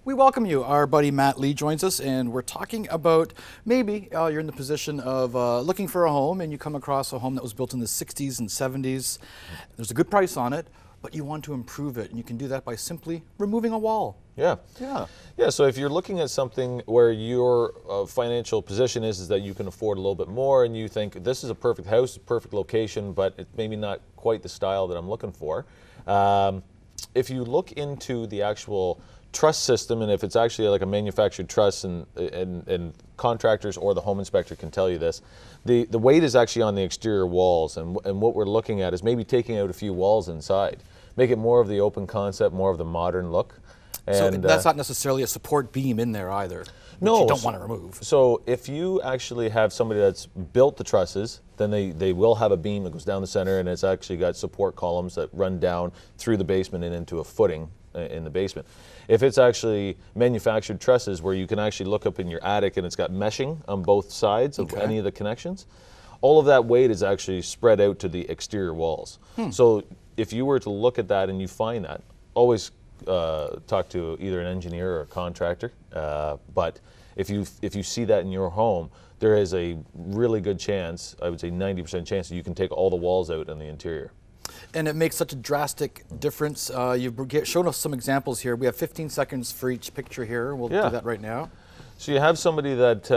We welcome you. Our buddy Matt Lee joins us, and we're talking about maybe you're in the position of looking for a home and you come across a home that was built in the 60s and 70s. There's a good price on it, but you want to improve it, and you can do that by simply removing a wall. Yeah. So if you're looking at something where your financial position is that you can afford a little bit more, and you think this is a perfect house, perfect location, but it's maybe not quite the style that I'm looking for. If you look into the actual truss system, and if it's actually like a manufactured truss, and contractors or the home inspector can tell you this, the weight is actually on the exterior walls, and what we're looking at is maybe taking out a few walls inside, make it more of the open concept, more of the modern look. And so that's not necessarily a support beam in there either, no, you don't want to remove. So if you actually have somebody that's built the trusses, then they will have a beam that goes down the center, and it's actually got support columns that run down through the basement and into a footing in the basement. If it's actually manufactured trusses where you can actually look up in your attic and it's got meshing on both sides of any of the connections, all of that weight is actually spread out to the exterior walls. So if you were to look at that and you find that, always talk to either an engineer or a contractor. But if you see that in your home, there is a really good chance, I would say 90% chance, that you can take all the walls out in the interior. And it makes such a drastic difference. You've shown us some examples here. We have 15 seconds for each picture here. We'll do that right now. So you have somebody that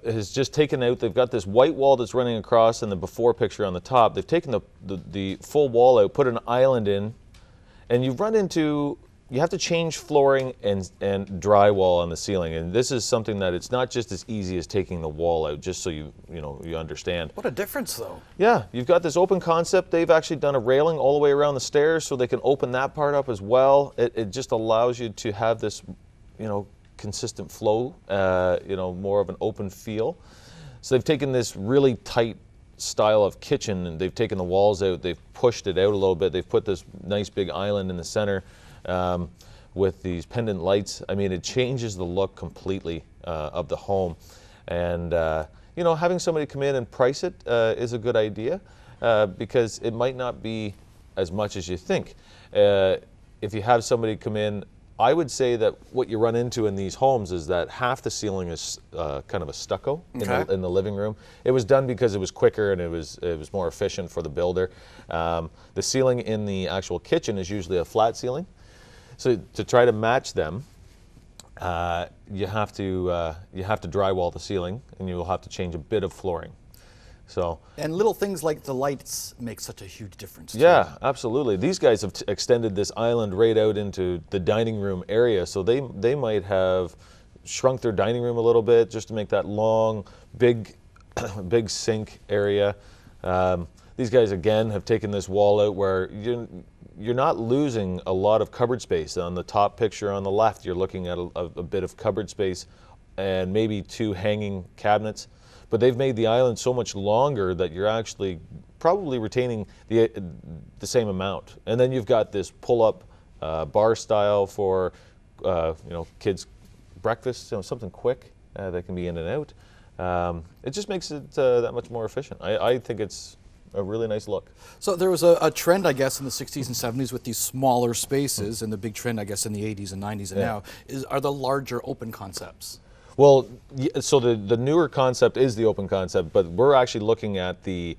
has just taken out, they've got this white wall that's running across and the before picture on the top. They've taken the full wall out, put an island in, and you've run into, you have to change flooring and drywall on the ceiling. And this is something that it's not just as easy as taking the wall out, just so you understand. What a difference, though. Yeah, you've got this open concept. They've actually done a railing all the way around the stairs so they can open that part up as well. It just allows you to have this, consistent flow, more of an open feel. So they've taken this really tight style of kitchen and they've taken the walls out, they've pushed it out a little bit, they've put this nice big island in the center with these pendant lights. I mean, it changes the look completely of the home. And, having somebody come in and price it is a good idea because it might not be as much as you think. If you have somebody come in, I would say that what you run into in these homes is that half the ceiling is kind of a stucco in the living room. It was done because it was quicker and it was more efficient for the builder. The ceiling in the actual kitchen is usually a flat ceiling. So to try to match them, you have to drywall the ceiling, and you will have to change a bit of flooring. And little things like the lights make such a huge difference too. Yeah, absolutely. These guys have extended this island right out into the dining room area, so they might have shrunk their dining room a little bit just to make that long, big sink area. These guys again have taken this wall out where you're not losing a lot of cupboard space. On the top picture on the left, you're looking at a bit of cupboard space and maybe 2 hanging cabinets. But they've made the island so much longer that you're actually probably retaining the same amount. And then you've got this pull-up bar style for kids' breakfast, something quick that can be in and out. It just makes it that much more efficient. I think it's a really nice look. So there was a trend, I guess, in the 60s and 70s with these smaller spaces, and the big trend, I guess, in the 80s and 90s and now are the larger open concepts. Well, so the newer concept is the open concept, but we're actually looking at the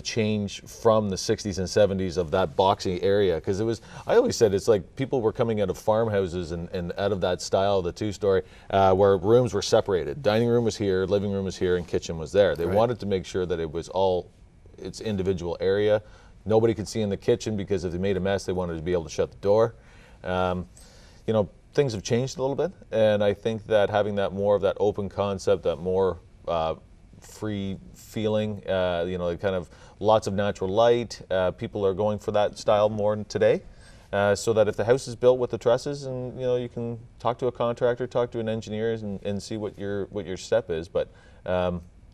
change from the 60s and 70s of that boxy area, because I always said it's like people were coming out of farmhouses and out of that style, the 2-story, where rooms were separated. Dining room was here, living room was here, and kitchen was there. They wanted to make sure that it was all its individual area. Nobody could see in the kitchen because if they made a mess, they wanted to be able to shut the door. Things have changed a little bit, and I think that having that more of that open concept, that more free feeling, kind of lots of natural light, people are going for that style more today. So that if the house is built with the trusses, and you can talk to a contractor, talk to an engineer, and see what your step is. But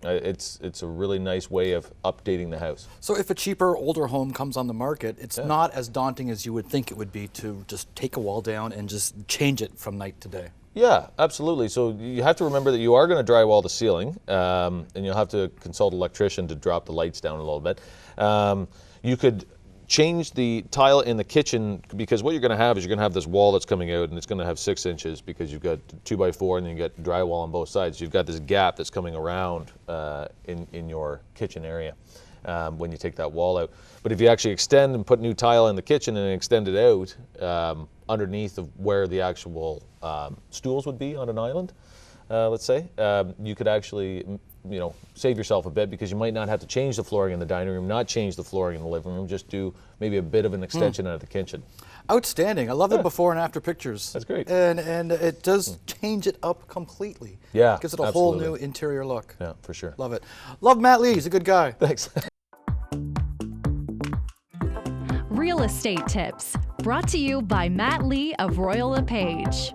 it's a really nice way of updating the house. So if a cheaper, older home comes on the market, it's not as daunting as you would think it would be to just take a wall down and just change it from night to day. Yeah, absolutely. So you have to remember that you are going to drywall the ceiling, and you'll have to consult an electrician to drop the lights down a little bit. You could change the tile in the kitchen, because what you're going to have is you're going to have this wall that's coming out, and it's going to have 6 inches because you've got 2x4 and then you got drywall on both sides. You've got this gap that's coming around in your kitchen area when you take that wall out. But if you actually extend and put new tile in the kitchen and extend it out underneath of where the actual stools would be on an island, let's say, you could actually save yourself a bit, because you might not have to change the flooring in the dining room, not change the flooring in the living room, just do maybe a bit of an extension out of the kitchen. Outstanding. I love the before and after pictures. That's great. And it does change it up completely. Yeah, gives it a absolutely. whole new interior look. Yeah, for sure. Love it. Love Matt Lee. He's a good guy. Thanks. Real estate tips brought to you by Matt Lee of Royal LePage.